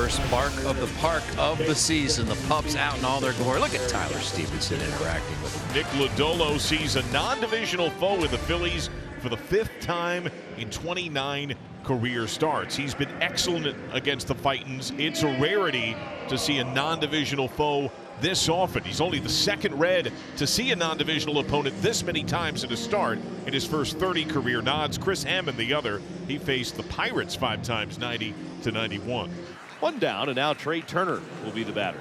first bark of the park of the season. The pups out in all their glory. Look at Tyler Stevenson interacting with him. Nick Lodolo sees a non-divisional foe in the Phillies for the 5th time in 29 career starts. He's been excellent against the Titans. It's a rarity to see a non-divisional foe this often. He's only the 2nd Red to see a non-divisional opponent this many times in a start in his first 30 career nods. Chris Hammond, the other, he faced the Pirates 5 times, 90-91. 1 down, and now Trey Turner will be the batter.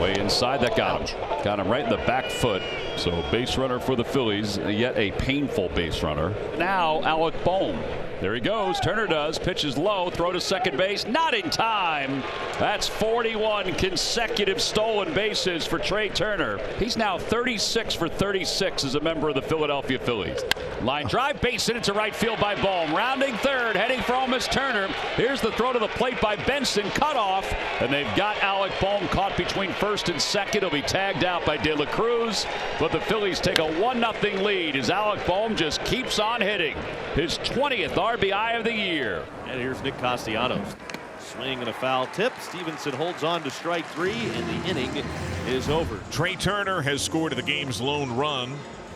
Way inside, that got him. Got him right in the back foot. So base runner for the Phillies, yet a painful base runner. Now Alec Bohm. There he goes. Turner does. Pitches low. Throw to second base. Not in time. That's 41 consecutive stolen bases for Trey Turner. He's now 36 for 36 as a member of the Philadelphia Phillies. Line drive, base hit into right field by Bohm. Rounding third, heading for home is Turner. Here's the throw to the plate by Benson. Cut off, and they've got Alec Bohm caught between first and second. He'll be tagged out by De La Cruz, but the Phillies take a 1-0 lead as Alec Bohm just keeps on hitting. His 20th RBI of the year. And here's Nick Castellanos. Swing and a foul tip. Stevenson holds on to strike 3, and the inning is over. Trey Turner has scored the game's lone run.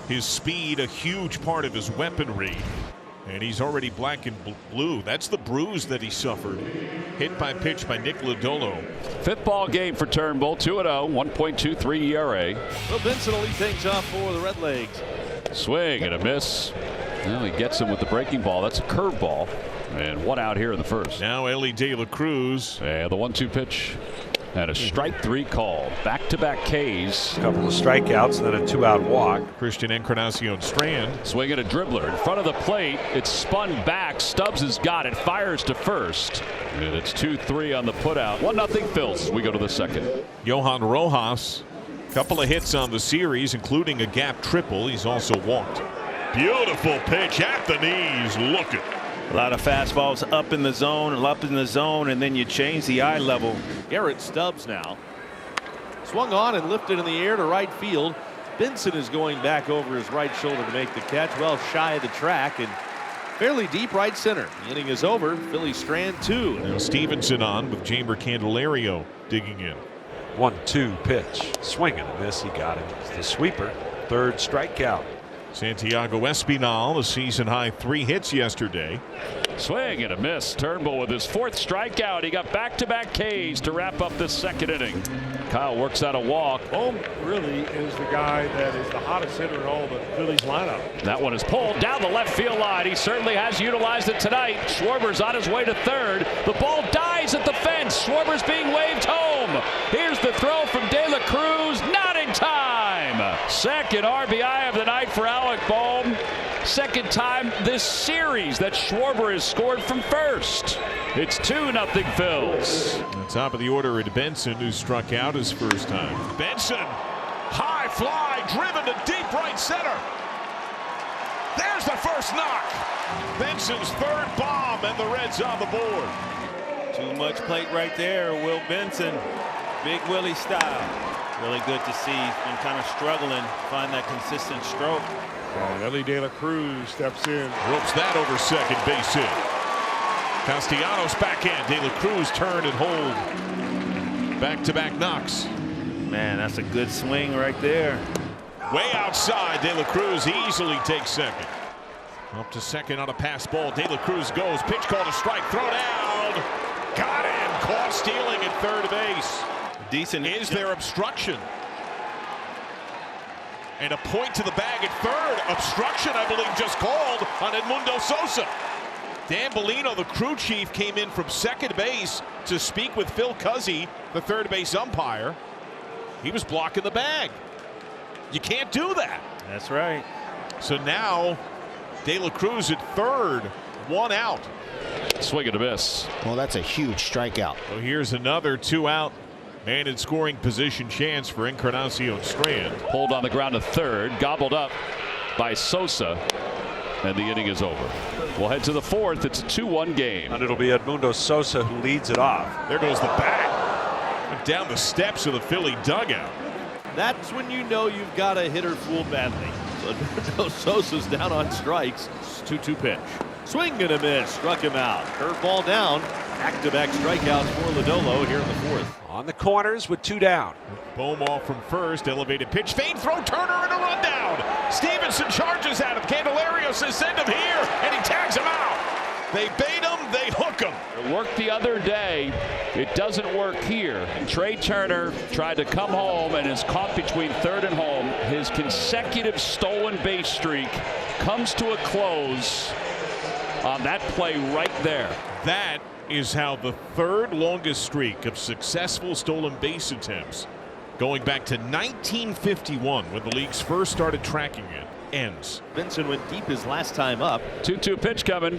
His speed, a huge part of his weaponry. And he's already black and blue. That's the bruise that he suffered. Hit by pitch by Nick Lodolo. 5th ball game for Turnbull. 2-0, 1.23 ERA. Well, Benson will lead things off for the Redlegs. Swing and a miss. Well, he gets him with the breaking ball. That's a curveball. And 1 out here in the first. Now Ellie De La Cruz. And the 1-2 pitch. And a strike 3 call. Back-to-back Ks. A couple of strikeouts, then a 2-out walk. Christian Encarnacion Strand. Swinging a dribbler in front of the plate. It's spun back. Stubbs has got it. Fires to first. And it's 2-3 on the putout. 1-0 Phils as we go to the second. Johan Rojas. Couple of hits on the series, including a gap triple. He's also walked. Beautiful pitch at the knees. Look at. A lot of fastballs up in the zone, and then you change the eye level. Garrett Stubbs now. Swung on and lifted in the air to right field. Benson is going back over his right shoulder to make the catch, well shy of the track and fairly deep right center. The inning is over. Philly strand 2. Now Stevenson on with Jeimer Candelario digging in. 1-2 pitch. Swing and a miss. He got it. It's the sweeper. 3rd strikeout. Santiago Espinal, a season-high 3 hits yesterday. Swing and a miss. Turnbull with his 4th strikeout. He got back-to-back Ks to wrap up this second inning. Kyle works out a walk. Bohm really is the guy that is the hottest hitter in all the Phillies lineup. That one is pulled down the left field line. He certainly has utilized it tonight. Schwarber's on his way to third. The ball dies at the fence. Schwarber's being waved home. Here's the throw from De La Cruz. Not in time. 2nd RBI of the night for Alec Bohm. 2nd time this series that Schwarber has scored from first. It's 2-0 Phils. On top of the order at Benson, who struck out his first time. Benson, high fly, driven to deep right center. There's the first knock. Benson's 3rd bomb, and the Reds on the board. Too much plate right there. Will Benson, Big Willie style. Really good to see. He's been kind of struggling to find that consistent stroke. And Ellie De La Cruz steps in. Ropes that over second base hit. Castellanos backhand. De La Cruz turn and hold. Back-to-back knocks. Man, that's a good swing right there. Way outside. De La Cruz easily takes second. Up to second on a pass ball. De La Cruz goes. Pitch called a strike. Throw down. Got him. Caught stealing at third base. Decent. Is there obstruction? And a point to the bag at third. Obstruction, I believe, just called on Edmundo Sosa. Dan Bellino, the crew chief, came in from second base to speak with Phil Cuzzy, the third base umpire. He was blocking the bag. You can't do that. That's right. So now De La Cruz at third, 1 out. Swing and a miss. Well, that's a huge strikeout. So here's another 2 out. Man in scoring position chance for Encarnacion Strand. Pulled on the ground to third. Gobbled up by Sosa. And the inning is over. We'll head to the 4th. It's a 2-1 game. And it'll be Edmundo Sosa who leads it off. There goes the bat. Went down the steps of the Philly dugout. That's when you know you've got a hitter fooled badly. So Edmundo Sosa's down on strikes. 2-2 pitch. Swing and a miss. Struck him out. Curveball down. Back-to-back strikeouts for Lodolo here in the fourth. On the corners with 2 down. Bohm off from first. Elevated pitch. Fade throw. Turner and a rundown. Stevenson charges at him. Candelario says send him here. And he tags him out. They bait him. They hook him. It worked the other day. It doesn't work here. And Trey Turner tried to come home and is caught between third and home. His consecutive stolen base streak comes to a close on that play right there. That is how the third longest streak of successful stolen base attempts, going back to 1951 when the leagues first started tracking it, ends. Benson went deep his last time up. 2-2 pitch coming.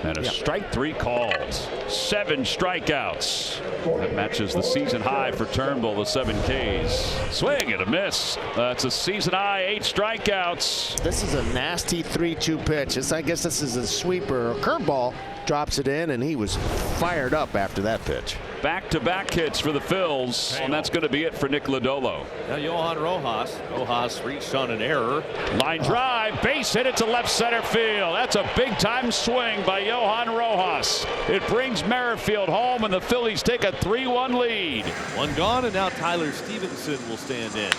And a strike 3 called. 7 strikeouts. That matches the season high for Turnbull, the 7 Ks. Swing and a miss. That's a season high, 8 strikeouts. This is a nasty 3-2 pitch. I guess this is a sweeper or curveball. Drops it in, and he was fired up after that pitch. Back-to-back hits for the Phils, and that's going to be it for Nick Lodolo. Now Johan Rojas. Rojas reached on an error. Line drive, base hit it to left center field. That's a big-time swing by Johan Rojas. It brings Merrifield home, and the Phillies take a 3-1 lead. 1 gone, and now Tyler Stevenson will stand in.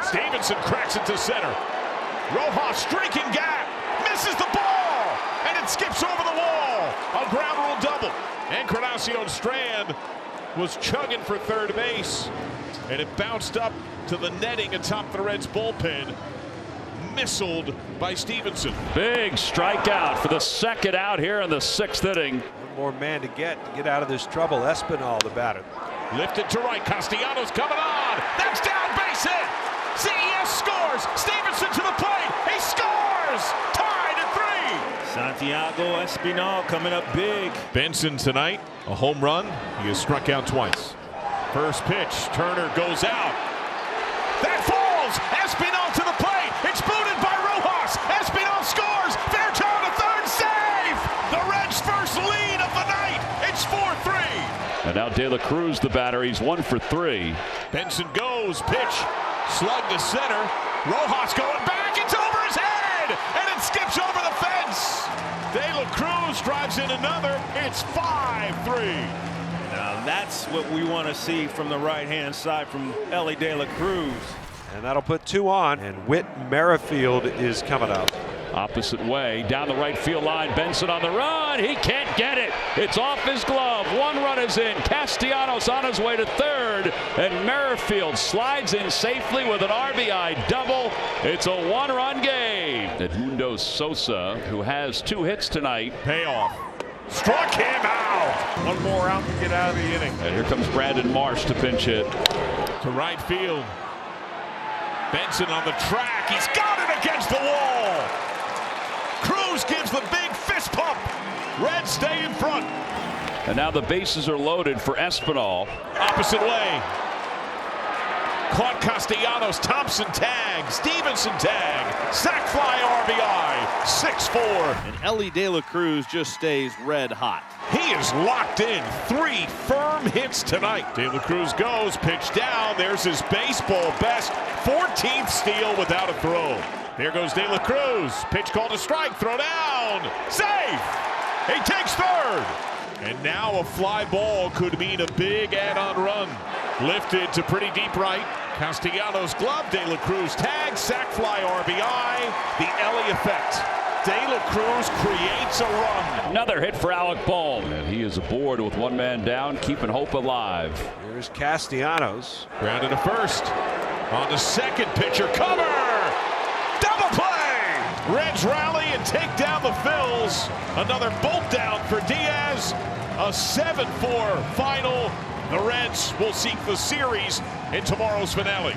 Stevenson cracks it to center. Rojas streaking gap. Misses the ball. And it skips over the wall. A ground rule double. Encarnacion Strand was chugging for third base, and it bounced up to the netting atop the Reds bullpen. Missiled by Stevenson. Big strikeout for the second out here in the 6th inning. One more man to get out of this trouble. Espinal, the batter. Lifted to right. Castellanos coming on. That's down, base hit. CES scores. Stevenson to the plate. He scores. Tied at 3. Santiago Espinal coming up big. Benson tonight, a home run. He has struck out twice. First pitch, Turner goes out. That falls. Espinal to the plate. It's booted by Rojas. Espinal scores. Fairchild to third, safe. The Reds' first lead of the night. It's 4-3. And now De La Cruz, the batter. He's 1 for 3. Benson goes, pitch, slug to center. Rojas going back. It's over his head, and it skips over the fence. De La Cruz drives in another. It's 5-3. Now that's what we want to see from the right-hand side from Ellie De La Cruz. And that'll put 2 on. And Whit Merrifield is coming up. Opposite way, down the right field line. Benson on the run. He can't get it. It's off his glove. 1 run is in. Castellanos on his way to third. And Merrifield slides in safely with an RBI double. It's a 1-run game. Edmundo Sosa, who has 2 hits tonight. Payoff. Struck him out. 1 more out to get out of the inning. And here comes Brandon Marsh to pinch hit. To right field. Benson on the track. He's got it against the wall. Cruz gives the big fist pump. Reds stay in front. And now the bases are loaded for Espinal. Opposite way. Caught Castellanos. Thompson tag. Stevenson tag. Sac fly RBI. 6-4. And Ellie De La Cruz just stays red hot. He is locked in. 3 firm hits tonight. De La Cruz goes. Pitch down. There's his baseball best. 14th steal without a throw. There goes De La Cruz. Pitch called a strike. Throw down. Safe. He takes third. And now a fly ball could mean a big add-on run. Lifted to pretty deep right. Castellanos glove. De La Cruz tag. Sac fly RBI. The Ellie effect. De La Cruz creates a run. Another hit for Alec Bohm. And he is aboard with 1 man down, keeping hope alive. Here's Castellanos. Grounded to first. On to second, pitcher cover. Double play. Reds rally and take down the Phils. Another bolt down for Diaz. A 7-4 final. The Reds will seek the series in tomorrow's finale.